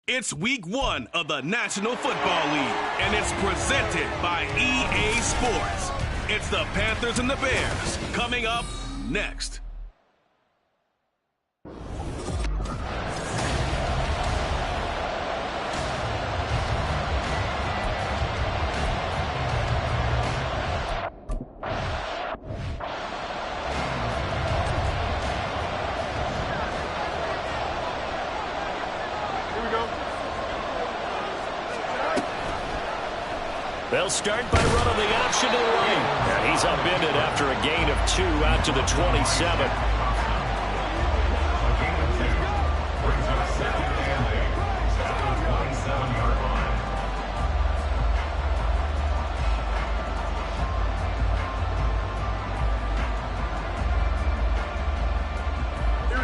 It's week 1 of the National Football League, and it's presented by EA Sports. It's the Panthers and the Bears coming up next. They'll start by running the option to the right. And he's upended after a gain of 2 out to the 27.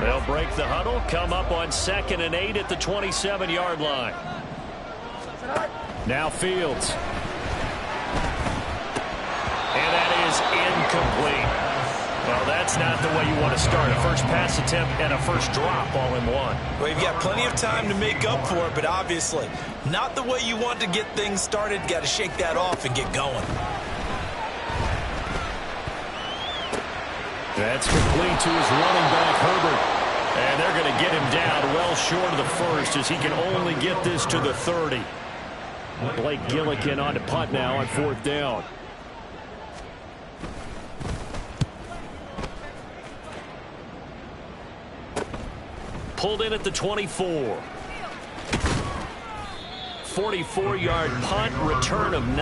They'll break the huddle, come up on 2nd and 8 at the 27-yard line. Now Fields. And that is incomplete. Well, that's not the way you want to start. A first pass attempt and a first drop all in one. Well, you've got plenty of time to make up for it, but obviously not the way you want to get things started. Got to shake that off and get going. That's complete to his running back, Herbert. And they're going to get him down well short of the first as he can only get this to the 30. Blake Gillikin on to punt now on 4th down. Pulled in at the 24. 44-yard punt, return of 9.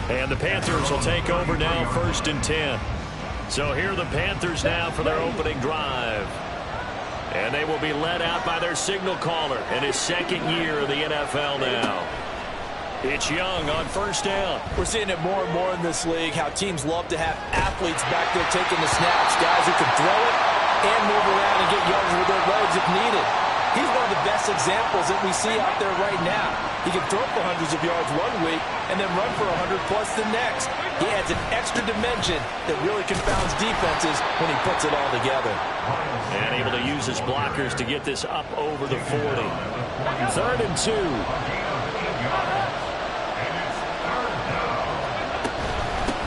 And the Panthers will take over now, 1st and 10. So here are the Panthers now for their opening drive. And they will be led out by their signal caller in his 2nd year of the NFL now. It's Young on 1st down. We're seeing it more and more in this league, how teams love to have athletes back there taking the snaps, guys who can throw it and move around and get yards with their legs if needed. He's one of the best examples that we see out there right now. He can throw for hundreds of yards one week and then run for 100-plus the next. He adds an extra dimension that really confounds defenses when he puts it all together. And able to use his blockers to get this up over the 40. 3rd and 2.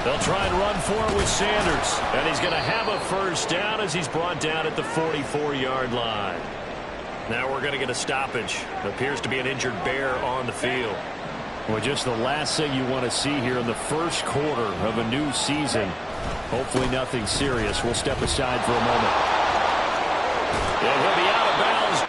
They'll try and run for it with Sanders. And he's going to have a first down as he's brought down at the 44-yard line. Now we're going to get a stoppage. Appears to be an injured Bear on the field. Well, just the last thing you want to see here in the first quarter of a new season. Hopefully nothing serious. We'll step aside for a moment. And he'll be out of bounds.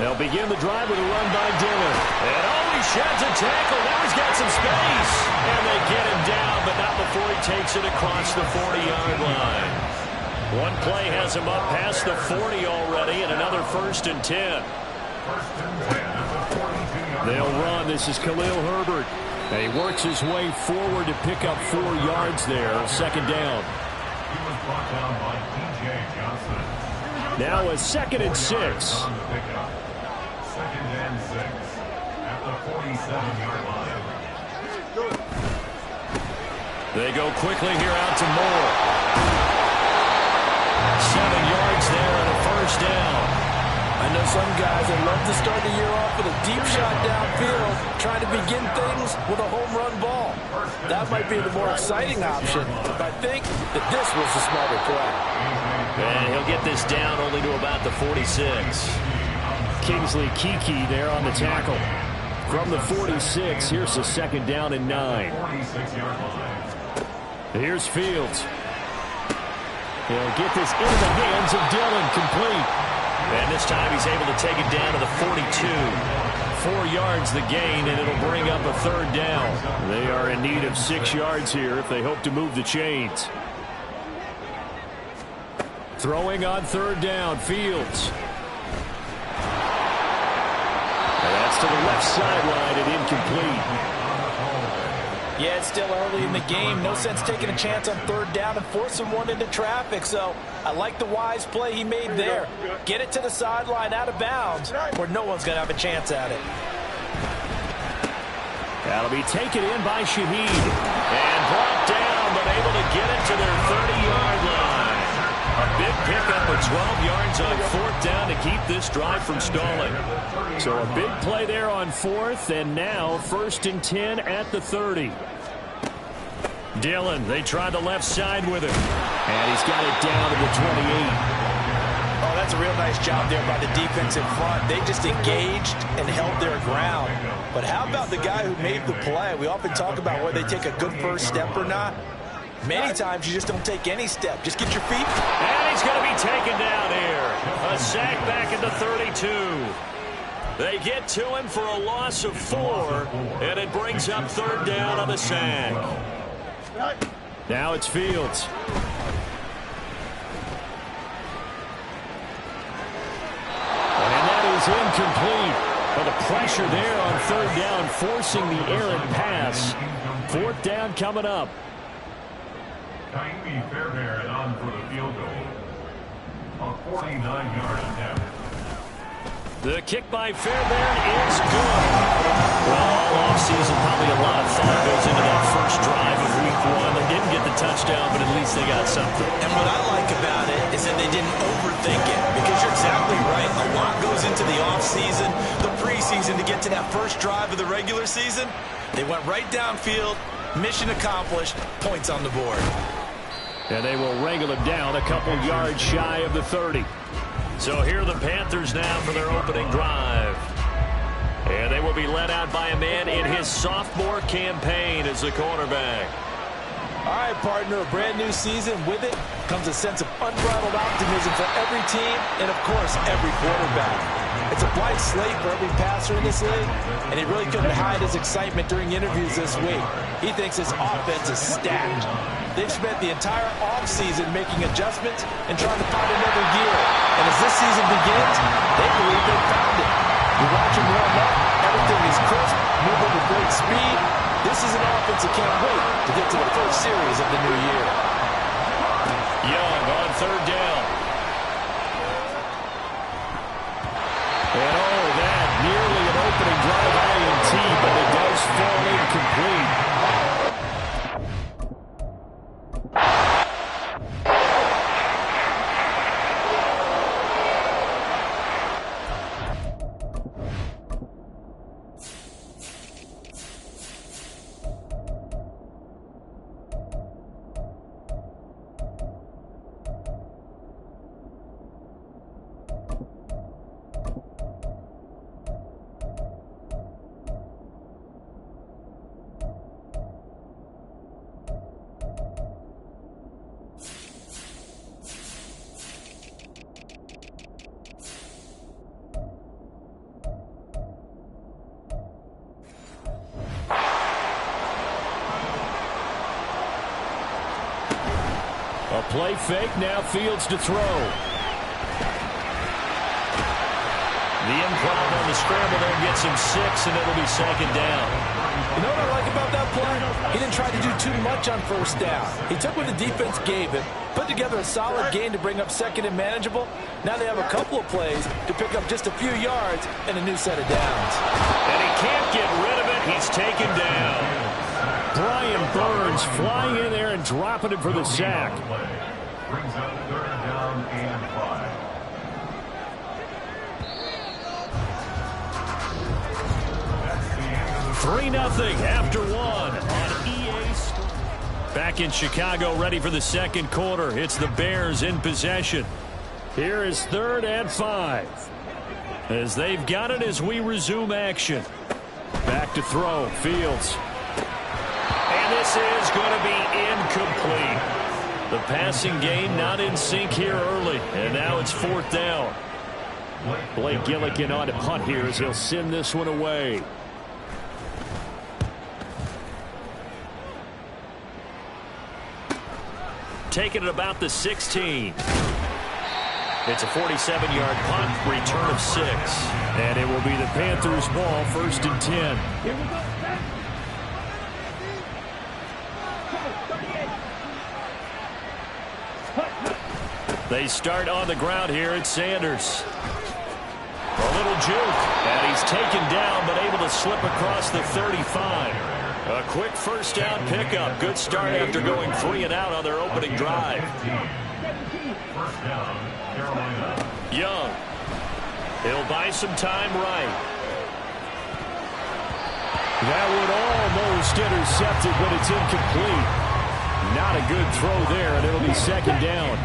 They'll begin the drive with a run by Dillon. And he sheds a tackle. Now he's got some space. And they get him down, but not before he takes it across the 40-yard line. One play has him up past the 40 already, and another 1st and 10. They'll run. This is Khalil Herbert. And he works his way forward to pick up 4 yards there. 2nd down. He was brought down by P.J. Johnson. Now a 2nd and 6. 2nd and 6 at the 47-yard line. They go quickly here out to Moore. 7 yards there and a 1st down. I know some guys that love to start the year off with a deep shot downfield, trying to begin things with a home run ball. That might be the more exciting option, but I think that this was the smarter play. And he'll get this down only to about the 46. Kingsley Keke there on the tackle. From the 46, here's the 2nd down and 9. Here's Fields. He'll get this into the hands of Dillon, complete. And this time he's able to take it down to the 42. 4 yards the gain, and it'll bring up a 3rd down. They are in need of 6 yards here if they hope to move the chains. Throwing on 3rd down, Fields. And that's to the left sideline and incomplete. Yeah, it's still early in the game. No sense taking a chance on 3rd down and forcing one into traffic. So I like the wise play he made there. Get it to the sideline out of bounds where no one's going to have a chance at it. That'll be taken in by Shaheed. And brought down, but able to get it to their 30-yard line. A big pickup of 12 yards on 4th down to keep this drive from stalling. So a big play there on 4th, and now 1st and 10 at the 30. Dillon, they try the left side with him. And he's got it down to the 28. Oh, that's a real nice job there by the defense in front. They just engaged and held their ground. But how about the guy who made the play? We often talk about whether they take a good first step or not. Many times you just don't take any step. Just get your feet. And he's going to be taken down here. A sack back at the 32. They get to him for a loss of 4, and it brings up 3rd down on the sack. Now it's Fields. And that is incomplete. But the pressure there on 3rd down, forcing the errant pass. 4th down coming up. Kaimi Fairbairn on for the field goal. A 49-yard attempt. The kick by Fairbairn is good. Well, all offseason, probably a lot of thought goes into that first drive of week 1. They didn't get the touchdown, but at least they got something. And what I like about it is that they didn't overthink it, because you're exactly right. A lot goes into the offseason, the preseason to get to that first drive of the regular season. They went right downfield, mission accomplished, points on the board. And they will wrangle him down a couple yards shy of the 30. So here are the Panthers now for their opening drive. And they will be led out by a man in his sophomore campaign as the quarterback. All right, partner, a brand new season. With it comes a sense of unbridled optimism for every team and, of course, every quarterback. It's a blank slate for every passer in this league, and he really couldn't hide his excitement during interviews this week. He thinks his offense is stacked. They've spent the entire offseason making adjustments and trying to find another gear. And as this season begins, they believe they've found it. You watch them warm up, everything is crisp, moving with great speed. This is an offense that can't wait to get to the first series of the new year. Young on 3rd down. And that nearly an opening drive INT, but it does fall incomplete. Play fake, now Fields to throw. The improv on the scramble there gets him 6, and it'll be second down. You know what I like about that play? He didn't try to do too much on first down. He took what the defense gave him, put together a solid game to bring up second and manageable. Now they have a couple of plays to pick up just a few yards and a new set of downs. And he can't get rid of it. He's taken down. Brian Burns flying in there and dropping him for the sack. Brings up third down and 5. 3-0 after 1 on EA Sports. Back in Chicago, ready for the second quarter. It's the Bears in possession. Here is 3rd and 5. As they've got it as we resume action. Back to throw. Fields. And this is going to be incomplete. The passing game not in sync here early. And now it's 4th down. Blake Gillikin on to punt here as he'll send this one away. Taking it about the 16. It's a 47-yard punt, return of 6. And it will be the Panthers' ball, 1st and 10. Here we go. They start on the ground here at Sanders. A little juke, and he's taken down, but able to slip across the 35. A quick first down pickup. Good start after going 3 and out on their opening drive. First down, Carolina. Young. He'll buy some time right. That would almost intercept it, but it's incomplete. Not a good throw there, and it'll be second down.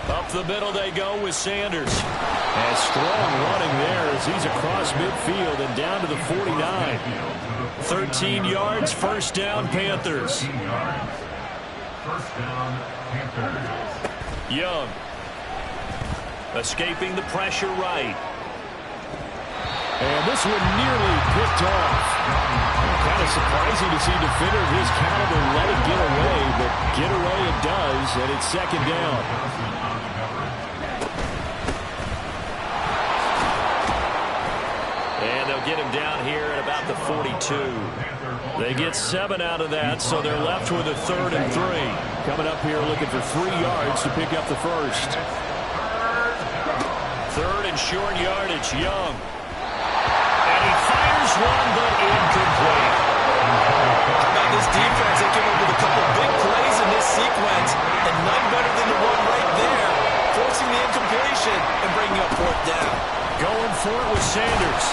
Up the middle they go with Sanders. And strong running there as he's across midfield and down to the 49. 13 yards, first down, Panthers. Young. Escaping the pressure right. And this one nearly picked off. Kind of surprising to see a defender of his caliber let it get away, but get away it does, and it's second down. And they'll get him down here at about the 42. They get 7 out of that, so they're left with a 3rd and 3. Coming up here looking for 3 yards to pick up the first. 3rd and short yardage, Young. And he fires one, but incomplete. How about this defense? They came up with a couple of big plays in this sequence, and none better than the one right there, forcing the incompletion and bringing up 4th down. Going for it with Sanders.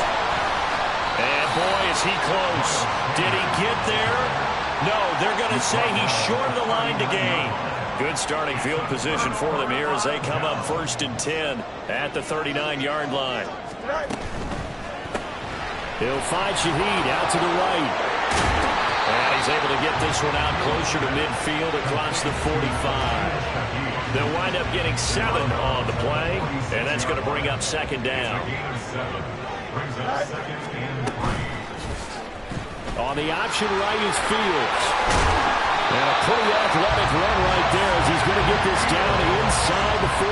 And boy, is he close. Did he get there? No, they're going to say he's short of the line to gain. Good starting field position for them here as they come up 1st and 10 at the 39-yard line. He'll find Shaheed out to the right. And he's able to get this one out closer to midfield across the 45. They'll wind up getting 7 on the play, and that's going to bring up second down. On the option right is Fields. And a pretty athletic run right there as he's going to get this down inside the 40.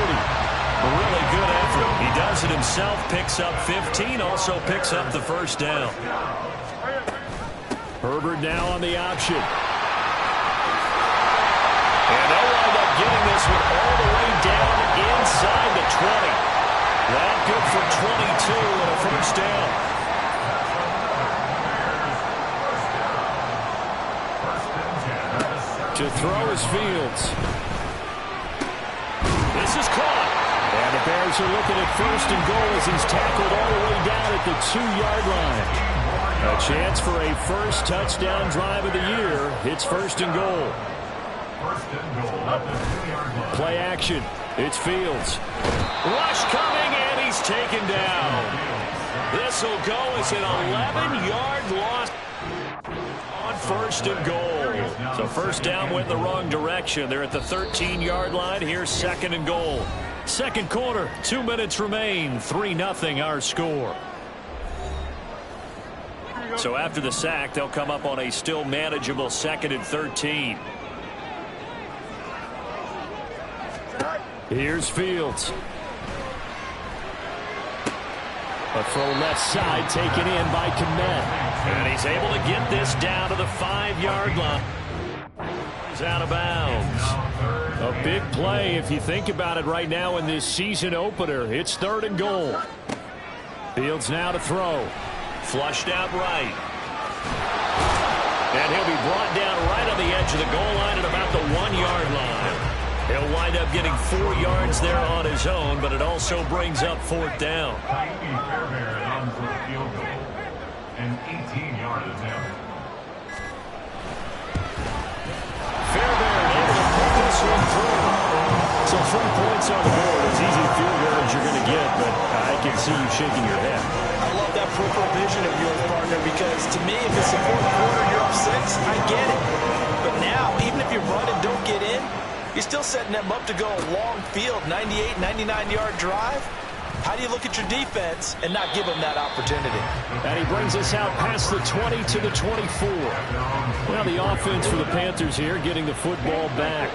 A really good effort. He does it himself, picks up 15, also picks up the first down. Herbert now on the option. And they'll wind up getting this one all the way down inside the 20. That good for 22 and a first down. To throw is Fields. This is caught. And the Bears are looking at 1st and goal as he's tackled all the way down at the 2-yard line. A chance for a first touchdown drive of the year. It's 1st and goal. Play action. It's Fields. Rush coming, and he's taken down. This will go as an 11-yard loss on 1st and goal. So first down went the wrong direction. They're at the 13-yard line. Here's 2nd and goal. Second quarter, 2 minutes remain. 3-0 our score. So after the sack, they'll come up on a still manageable 2nd and 13. Here's Fields. A throw left side taken in by Kmet. And he's able to get this down to the 5-yard line. He's out of bounds. A big play if you think about it right now in this season opener. It's 3rd and goal. Fields now to throw. Flushed out right. And he'll be brought down right on the edge of the goal line at about the 1-yard line. He'll wind up getting 4 yards there on his own, but it also brings up 4th down. Fairbairn on for a field goal. An 18-yard attempt. Fairbairn able to pull this one through. So 3 points on the board. As easy a field goal as you're going to get, but I can see you shaking your head. I love that peripheral vision of yours, partner, because to me, if it's the 4th quarter, you're up 6, I get it. But now, even if you run and don't get in, you're still setting them up to go a long field, 98, 99-yard drive. How do you look at your defense and not give them that opportunity? And he brings us out past the 20 to the 24. Well, the offense for the Panthers here getting the football back.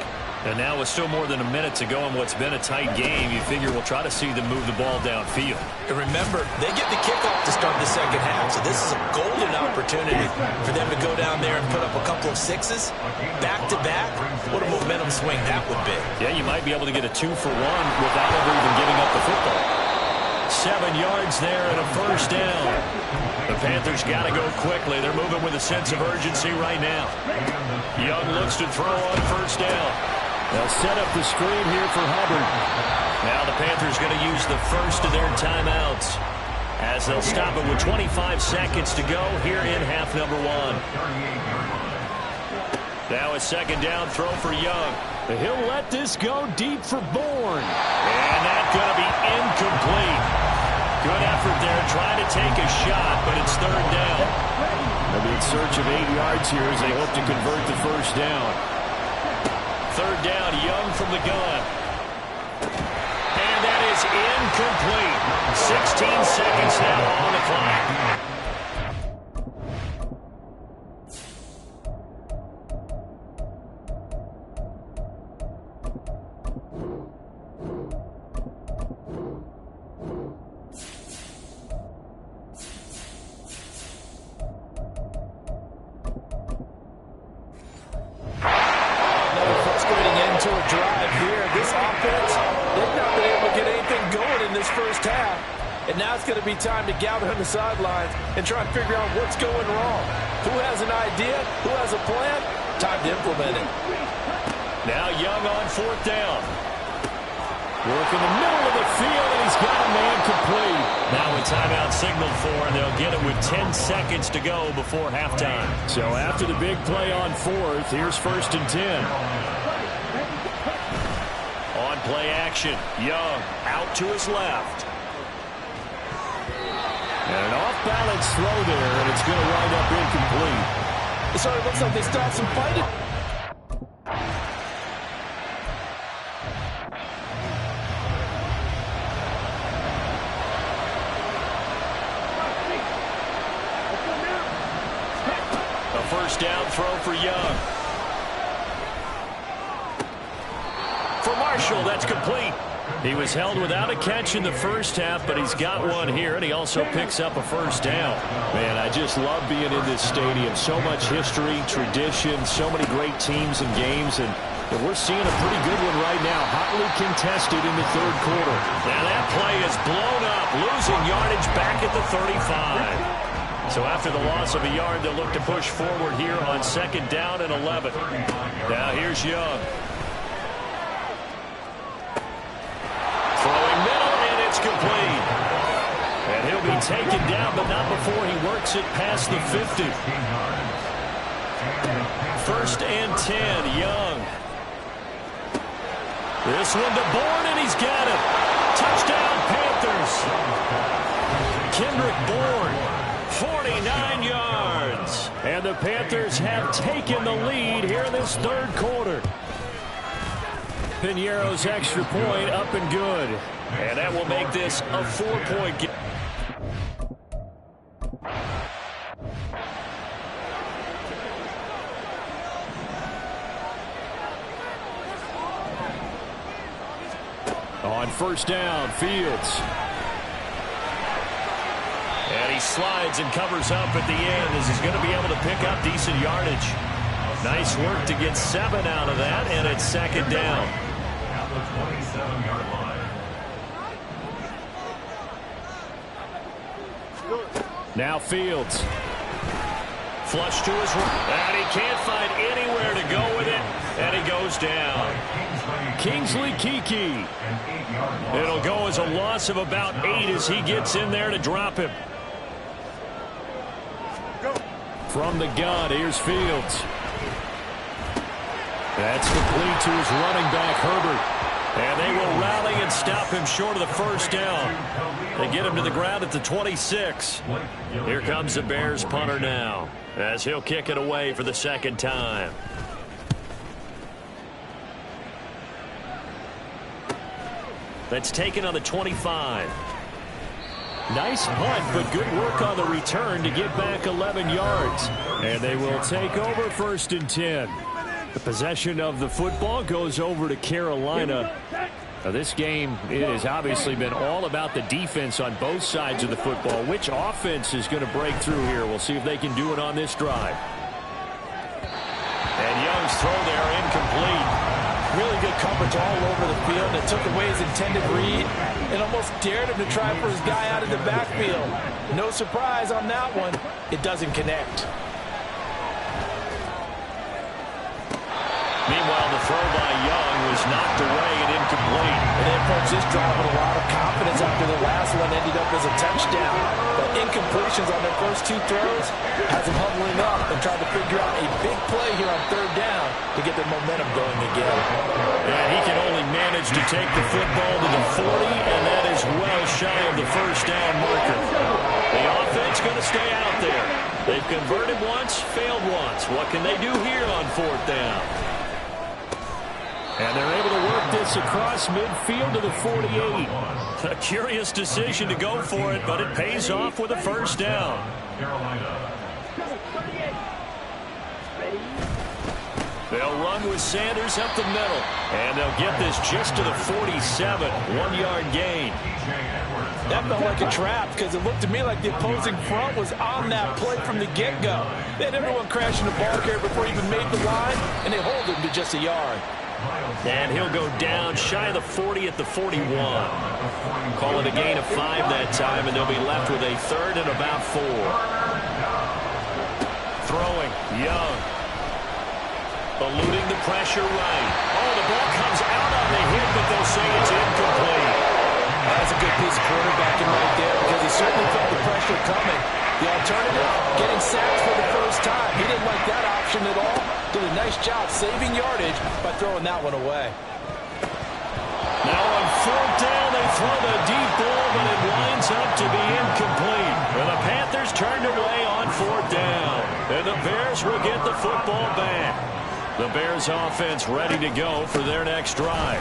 And now with still more than a minute to go in what's been a tight game, you figure we'll try to see them move the ball downfield. And remember, they get the kickoff to start the 2nd half, so this is a golden opportunity for them to go down there and put up a couple of 6s back-to-back. What a momentum swing that would be. Yeah, you might be able to get a 2-for-1 without ever even giving up the football. 7 yards there and a 1st down. The Panthers got to go quickly. They're moving with a sense of urgency right now. Young looks to throw on 1st down. They'll set up the screen here for Hubbard. Now the Panthers going to use the first of their timeouts as they'll stop it with 25 seconds to go here in half number 1. Now a 2nd down throw for Young. He'll let this go deep for Bourne. And that's going to be incomplete. Good effort there trying to take a shot, but it's 3rd down. They'll be in search of 8 yards here as they hope to convert the 1st down. 3rd down, Young from the gun. And that is incomplete. 16 seconds now on the clock. And now it's going to be time to gather on the sidelines and try and figure out what's going wrong. Who has an idea? Who has a plan? Time to implement it. Now Young on 4th down. Work in the middle of the field, and he's got a man complete. Now a timeout signaled for, and they'll get it with 10 seconds to go before halftime. So after the big play on 4th, here's 1st and 10. On play action, Young out to his left. And an off-balance throw there, and it's going to wind up incomplete. It sort of looks like they stopped some fighting. A 1st down throw for Young. For Marshall, that's complete. He was held without a catch in the 1st half, but he's got one here, and he also picks up a 1st down. Man, I just love being in this stadium. So much history, tradition, so many great teams and games, and we're seeing a pretty good one right now, hotly contested in the 3rd quarter. Now that play is blown up, losing yardage back at the 35. So after the loss of a yard, they'll look to push forward here on 2nd down and 11. Now here's Young. Complete. And he'll be taken down, but not before he works it past the 50. 1st and 10, Young. This one to Bourne, and he's got it. Touchdown, Panthers. Kendrick Bourne, 49 yards. And the Panthers have taken the lead here in this 3rd quarter. Piñeiro's extra point up and good. And that will make this a 4-point game. On first down, Fields. And he slides and covers up at the end as he's going to be able to pick up decent yardage. Nice work to get 7 out of that, and it's second down. At the 27-yard line. Now Fields. Flush to his right, and he can't find anywhere to go with it, and he goes down. Kingsley Kiki. It'll go as a loss of about 8 as he gets in there to drop him. From the gun, here's Fields. That's complete to his running back, Herbert. And they will rally and stop him short of the first down. They get him to the ground at the 26. Here comes the Bears punter now, as he'll kick it away for the second time. That's taken on the 25. Nice punt, but good work on the return to get back 11 yards. And they will take over first and 10. The possession of the football goes over to Carolina. Now, this game, it has obviously been all about the defense on both sides of the football. Which offense is going to break through here? We'll see if they can do it on this drive. And Young's throw there incomplete. Really good coverage all over the field. It took away his intended read and almost dared him to try for his guy out of the backfield. No surprise on that one. It doesn't connect. Meanwhile, the throw by Young was knocked away and incomplete. And they approached this drive with a lot of confidence after the last one ended up as a touchdown. But incompletions on their first 2 throws has them huddling up and trying to figure out a big play here on third down to get their momentum going again. And he can only manage to take the football to the 40, and that is well shy of the first down marker. The offense going to stay out there. They've converted once, failed once. What can they do here on fourth down? And they're able to work this across midfield to the 48. A curious decision to go for it, but it pays off with a first down. They'll run with Sanders up the middle. And they'll get this just to the 47. 1-yard gain. That felt like a trap because it looked to me like the opposing front was on that play from the get-go. They had everyone crashing the ball carrier before he even made the line, and they hold him to just a yard. And he'll go down shy of the 40 at the 41. Call it a gain of 5 that time, and they'll be left with a third and about 4. Throwing, Young. Eluding the pressure right. Oh, the ball comes out on the hit, but they'll say it's incomplete. That's a good piece of quarterbacking right there because he certainly felt the pressure coming. The alternative, getting sacked for the first time. He didn't like that option at all. Did a nice job saving yardage by throwing that one away. Now on fourth down, they throw the deep ball, but it winds up to be incomplete. And the Panthers turned away on fourth down. And the Bears will get the football back. The Bears offense ready to go for their next drive.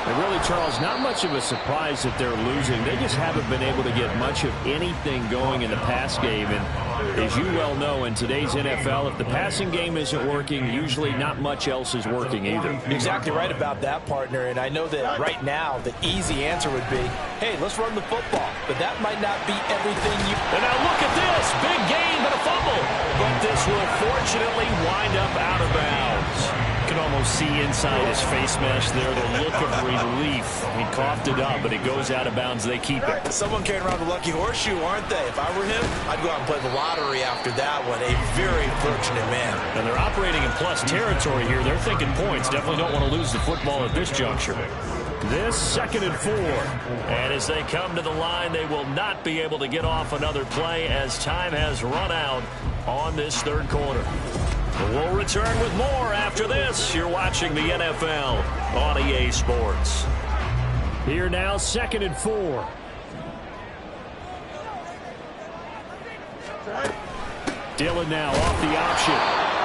And really, Charles, not much of a surprise that they're losing. They just haven't been able to get much of anything going in the pass game. And as you well know, in today's NFL, if the passing game isn't working, usually not much else is working either. You're exactly right about that, partner. And I know that right now the easy answer would be, hey, let's run the football. But that might not be everything you... And now look at this. Big gain, but a fumble. But this will fortunately wind up out of bounds. You can almost see inside his face mesh there the look of relief. He coughed it up, but it goes out of bounds. They keep it. Someone carrying around a lucky horseshoe, aren't they? If I were him, I'd go out and play the lottery after that one. A very fortunate man. And they're operating in plus territory here. They're thinking points. Definitely don't want to lose the football at this juncture. This 2nd and 4. And as they come to the line, they will not be able to get off another play as time has run out on this third quarter. We'll return with more after this. You're watching the NFL on EA Sports. Here now, 2nd and 4. Dillon now off the option.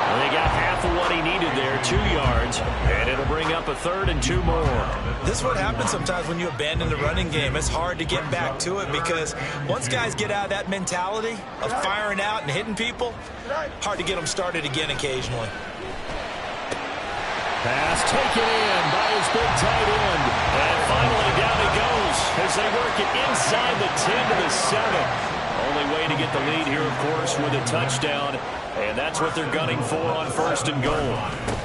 And they got half of what he needed there, 2 yards, and it'll bring up a 3rd and 2 more. This is what happens sometimes when you abandon the running game. It's hard to get back to it because once guys get out of that mentality of firing out and hitting people, hard to get them started again occasionally. Pass taken in by his big tight end. And finally down take it inside the 10 to the 7. Only way to get the lead here, of course, with a touchdown. And that's what they're gunning for on 1st and goal.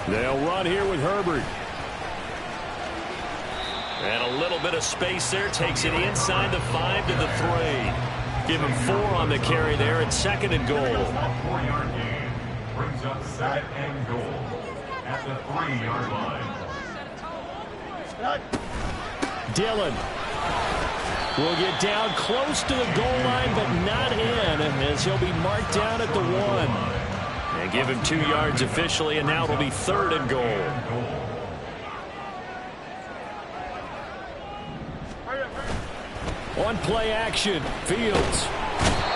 They'll run here with Herbert. And a little bit of space there. Takes it inside the 5 to the 3. Give him 4 on the carry there at 2nd and goal. 4-yard gain brings up 2nd and goal at the 3-yard line. Dillon will get down close to the goal line, but not in, as he'll be marked down at the 1. And give him 2 yards officially, and now it'll be 3rd and goal. On play action, Fields.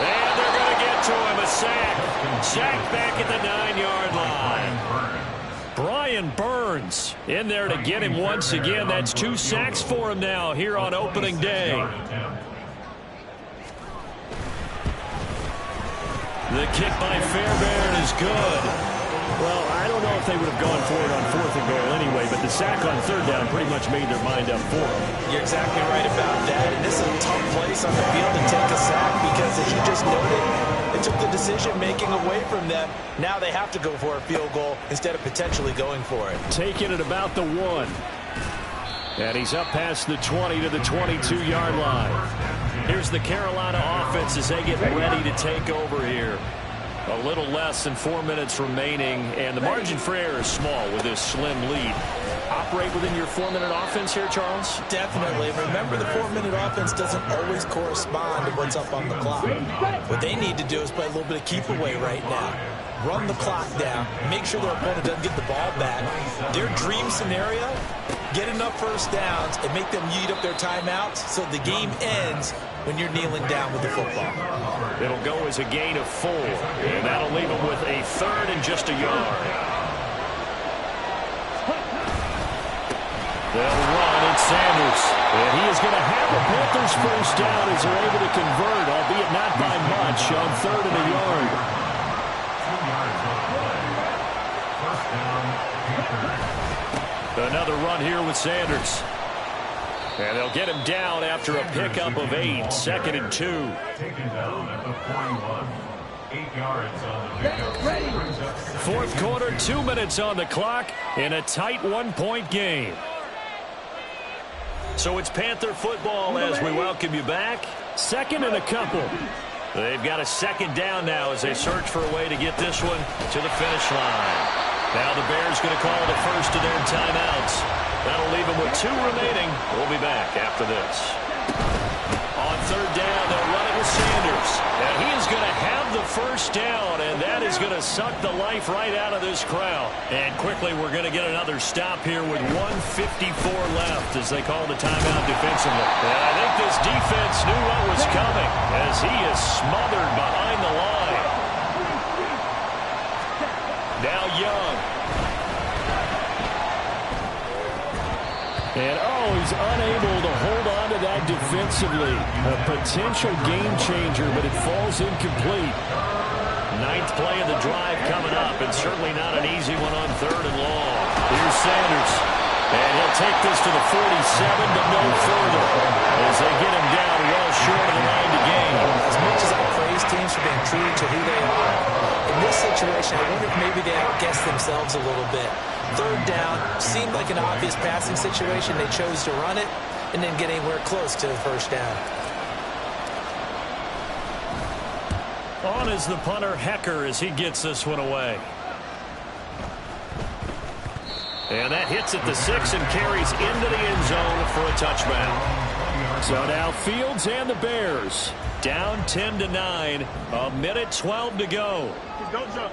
And they're going to get to him, a sack. Sack back at the 9-yard line. Brian Burns in there to get him once again. That's 2 sacks for him now here on opening day. The kick by Fairbairn is good. Well, I don't know if they would have gone for it on 4th and goal anyway, but the sack on 3rd down pretty much made their mind up for them. You're exactly right about that. And this is a tough place on the field to take a sack because, as you just noted, it took the decision-making away from them. Now they have to go for a field goal instead of potentially going for it. Taking it about the 1. And he's up past the 20 to the 22-yard line. Here's the Carolina offense as they get ready to take over here. A little less than 4 minutes remaining, and the margin for error is small with this slim lead. Operate within your 4-minute offense here, Charles? Definitely. Remember, the 4-minute offense doesn't always correspond to what's up on the clock. What they need to do is play a little bit of keep away right now. Run the clock down. Make sure their opponent doesn't get the ball back. Their dream scenario, get enough first downs and make them eat up their timeouts so the game ends when you're kneeling down with the football. It'll go as a gain of 4, and that'll leave them with a 3rd and just a yard. They'll run at Sanders, and he is going to have the Panthers first down as they're able to convert, albeit not by much, on 3rd and a yard. 2 yards on the play. First down, Panthers. Another run here with Sanders. And they'll get him down after a pickup of 8, 2nd and 2. Taken down at the 41. 8 yards on the pickup. 4th quarter, 2 minutes on the clock in a tight 1-point game. So it's Panther football as we welcome you back. 2nd and a couple. They've got a 2nd down now as they search for a way to get this one to the finish line. Now the Bears going to call the first of their timeouts. That'll leave them with 2 remaining. We'll be back after this. On 3rd down, they'll run it with Sanders. And he is going to have the first down, and that is going to suck the life right out of this crowd. And quickly, we're going to get another stop here with 1:54 left as they call the timeout defensively. And I think this defense knew what was coming as he is smothered behind the line. Now Young. And, he's unable to hold on to that defensively. A potential game changer, but it falls incomplete. 9th play of the drive coming up, and certainly not an easy one on 3rd and long. Here's Sanders. And he'll take this to the 47, but no further as they get him down well short of the line to gain. As much as I praise teams for being true to who they are, in this situation, I wonder if maybe they outguessed themselves a little bit. 3rd down seemed like an obvious passing situation. They chose to run it and didn't get anywhere close to the first down. On is the punter, Hecker, as he gets this one away. And that hits at the 6 and carries into the end zone for a touchdown. So now Fields and the Bears down 10-9, a minute 12 to go.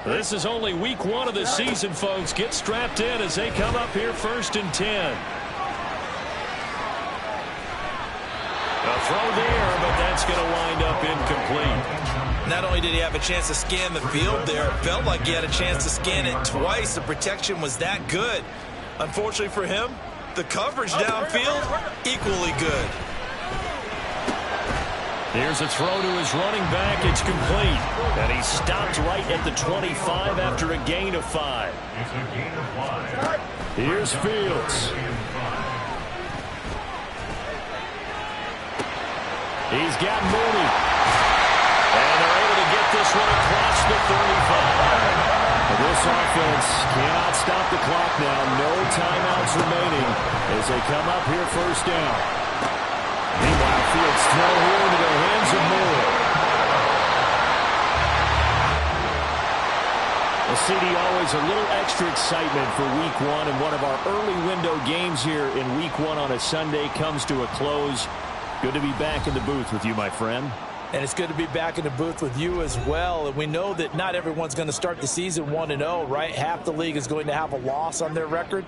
This is only week 1 of the season, folks. Get strapped in as they come up here 1st and 10. A throw there, but that's going to wind up incomplete. Not only did he have a chance to scan the field there, it felt like he had a chance to scan it twice. The protection was that good. Unfortunately for him, the coverage downfield, equally good. Here's a throw to his running back. It's complete. And he stopped right at the 25 after a gain of 5. It's a gain of 5. Here's Fields. He's got Mooney. And they're able to get this one across the 35. This offense cannot stop the clock now. No timeouts remaining as they come up here first down. Meanwhile, Fields throw here into the hands of Moore. Well, CD, always a little extra excitement for Week 1, and one of our early window games here in Week 1 on a Sunday comes to a close. Good to be back in the booth with you, my friend. And it's good to be back in the booth with you as well. And we know that not everyone's going to start the season 1-0, right? Half the league is going to have a loss on their record.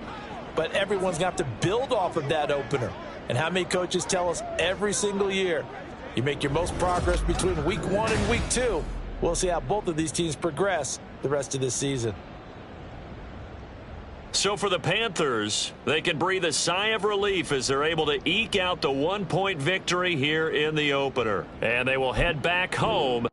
But everyone's going to have to build off of that opener. And how many coaches tell us every single year, you make your most progress between Week 1 and Week 2. We'll see how both of these teams progress the rest of this season. So for the Panthers, they can breathe a sigh of relief as they're able to eke out the 1-point victory here in the opener. And they will head back home